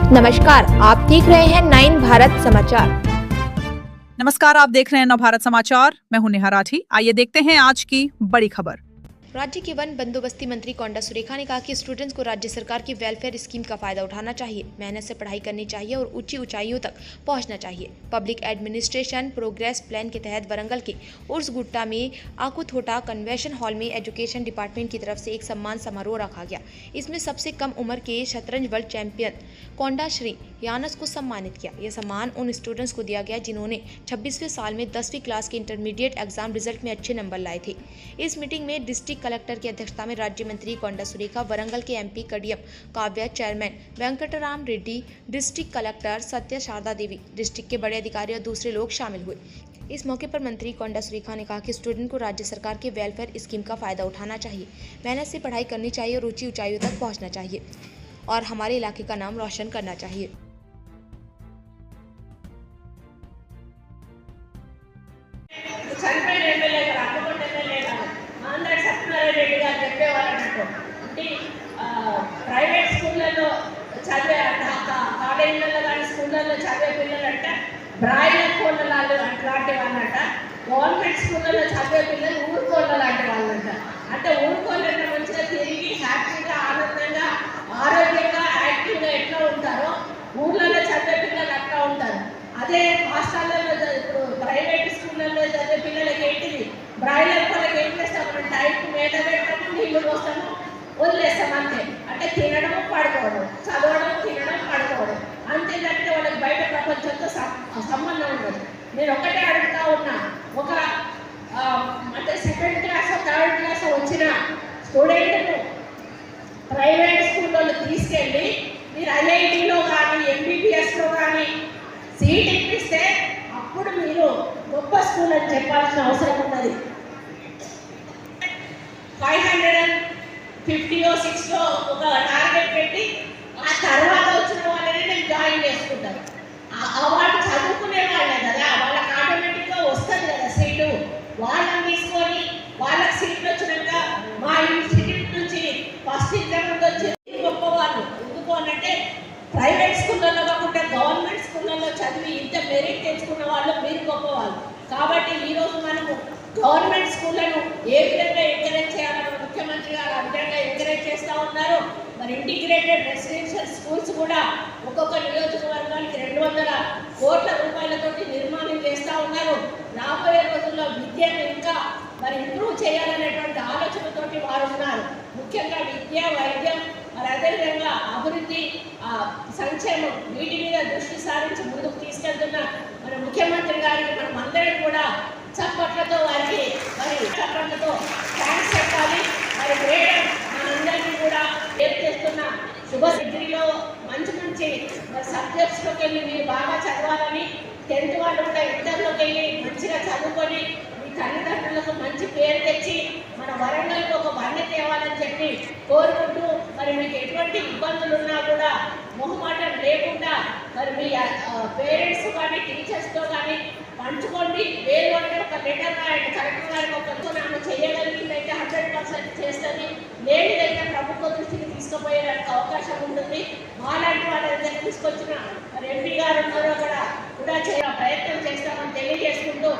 नमस्कार, आप देख रहे हैं 9 भारत समाचार। नमस्कार, आप देख रहे हैं नव भारत समाचार। मैं हूं नेहा राठी। आइए देखते हैं आज की बड़ी खबर। राज्य के वन बंदोबस्ती मंत्री कोंडा सुरेखा ने कहा कि स्टूडेंट्स को राज्य सरकार की वेलफेयर स्कीम का फायदा उठाना चाहिए, मेहनत से पढ़ाई करनी चाहिए और ऊंची ऊंचाइयों तक पहुंचना चाहिए। पब्लिक एडमिनिस्ट्रेशन प्रोग्रेस प्लान के तहत वरंगल के उर्स गुट्टा में आकुथोटा कन्वेंशन हॉल में एजुकेशन डिपार्टमेंट की तरफ से एक सम्मान समारोह रखा गया। इसमें सबसे कम उम्र के शतरंज वर्ल्ड चैंपियन कोंडा श्री यानस को सम्मानित किया। यह सम्मान उन स्टूडेंट्स को दिया गया जिन्होंने 26वें साल में 10वीं क्लास के इंटरमीडिएट एग्जाम रिजल्ट में अच्छे नंबर लाए थे। इस मीटिंग में डिस्ट्रिक्ट कलेक्टर की अध्यक्षता में राज्य मंत्री कोंडा सुरेखा, वरंगल के MP Kadiyam Kavya, chairman Venkatram Reddy, district collector Satya Sharada देवी, डिस्ट्रिक्ट के बड़े अधिकारी और दूसरे लोग शामिल हुए। इस मौके पर मंत्री कोंडा सुरेखा ने कहा कि स्टूडेंट को राज्य सरकार के वेलफेयर स्कीम का फायदा उठाना चाहिए, मेहनत से पढ़ाई करनी चाहिए और ऊंची ऊंचाइयों तक पहुंचना चाहिए और हमारे इलाके का नाम रोशन करना चाहिए। ప్రైవేట్ స్కూళ్ళలో చదివే కాలేజీలలో కానీ స్కూళ్ళల్లో చదివే పిల్లలంట బ్రాయిలర్ కోళ్ళ లాంటి వాళ్ళంట, గవర్నమెంట్ స్కూళ్ళలో చదివే పిల్లలు ఊరుకోళ్ళ లాంటి వాళ్ళంట. అంటే ఊరుకోళ్ళంటే మంచిగా తిరిగి హ్యాపీగా ఆనందంగా ఆరోగ్యంగా యాక్టివ్గా ఎట్లా ఉంటారో ఊళ్ళలో చదివే పిల్లలు అట్లా ఉంటారు. అదే హాస్టల్లో ఇప్పుడు ప్రైవేట్ స్కూళ్ళల్లో చదివే పిల్లలకి ఏంటిది, బ్రాయిలర్ కోళ్ళకి ఏం చేస్తాం, మనం టైంకి మేత పెట్టాము, నీళ్లు పోస్తాము, వదిలేస్తాం అంతే. అంటే తినడం పడుకోవడం, చదవడం, తినడం, పడుకోవడం అంతే తప్పితే వాళ్ళకి బయట ప్రపంచంతో సంబంధం ఉండదు. నేను ఒకటే అడుగుతా ఉన్నా, ఒక అంటే సెకండ్ క్లాస్ థర్డ్ క్లాస్ వచ్చిన స్టూడెంట్ను ప్రైవేట్ స్కూల్లో తీసుకెళ్ళి మీరు ఐఐటీలో కానీ ఎంబీబీఎస్లో కానీ సీట్ ఇప్పిస్తే అప్పుడు మీరు గొప్ప స్కూల్ అని చెప్పాల్సిన అవసరం ఉన్నది. 550 ఒక టార్గెట్ పెట్టి ఆ తర్వాత వచ్చిన వాళ్ళని నేను జాయిన్ చేసుకుంటాను. వాళ్ళు చదువుకునే వాళ్ళే కదా, వాళ్ళకి ఆటోమేటిక్గా వస్తుంది కదా సీటు. వాళ్ళని తీసుకొని వాళ్ళకి సీట్లు వచ్చినాక మా ఇన్స్టిట్యూట్ నుంచి ఫస్ట్ ఇంటర్వ్యూ వచ్చి గొప్ప వాళ్ళు ఎందుకు అనంటే ప్రైవేట్ స్కూళ్ళల్లో కాకుండా గవర్నమెంట్ స్కూళ్ళల్లో చదివి ఇంత మెరిట్ తెచ్చుకున్న వాళ్ళు మీరు గొప్పవాళ్ళు. కాబట్టి ఈరోజు మనము గవర్నమెంట్ స్కూళ్ళను ఏ విధంగా ఎంకరేజ్ చేయాలని ముఖ్యమంత్రి గారు ఆ విధంగా ఎంకరేజ్ చేస్తూ ఉన్నారు. మరి ఇంటిగ్రేటెడ్ రెసిడెన్షియల్ స్కూల్స్ కూడా ఒక్కొక్క నియోజకవర్గానికి 200 కోట్ల రూపాయలతోటి నిర్మాణం చేస్తూ ఉన్నారు. రాబోయే రోజుల్లో విద్యను ఇంకా మరి ఇంప్రూవ్ చేయాలనేటువంటి ఆలోచనతోటి వారు ఉన్నారు. ముఖ్యంగా విద్య, వైద్యం, మరి అదేవిధంగా అభివృద్ధి, సంక్షేమం వీటి మీద దృష్టి సారించి ముందుకు తీసుకెళ్తున్న మరి ముఖ్యమంత్రి గారికి మనం అందరం కూడా చప్పట్లతో వారికి మరి చప్పట్లతో థ్యాంక్స్ చెప్పాలి. మరి మేడం మనందరినీ కూడా హెల్ప్ చేస్తున్న శుభ డిగ్రీలో మంచి మంచి మరి సబ్జెక్ట్స్లోకి వెళ్ళి మీరు బాగా చదవాలని, 10th వాళ్ళు కూడా ఇంటర్లోకి వెళ్ళి మంచిగా చదువుకొని మీ తల్లిదండ్రులకు మంచి పేరు తెచ్చి మన వరంగల్కి ఒక వన్నె తేవాలని చెప్పి కోరుకుంటూ మరి మీకు ఎటువంటి ఇబ్బందులు ఉన్నా కూడా మొహమాటం లేకుండా మరి మీ పేరెంట్స్ కానీ టీచర్స్తో కానీ పంచుకోండి. వేరు అంటే ఒక లెటర్ రాయండి కలెక్టర్ గారికి, ఒక నాకు చేయగలిగిందైతే 100% చేస్తుంది, లేనిదైతే ప్రభుత్వ దృష్టికి తీసుకుపోయేదానికి అవకాశం ఉంటుంది. మాలాంటి వాళ్ళ దగ్గర తీసుకొచ్చిన మరి ఎంపీ గారు ఉన్నారో అక్కడ కూడా ప్రయత్నం చేస్తామని తెలియజేసుకుంటూ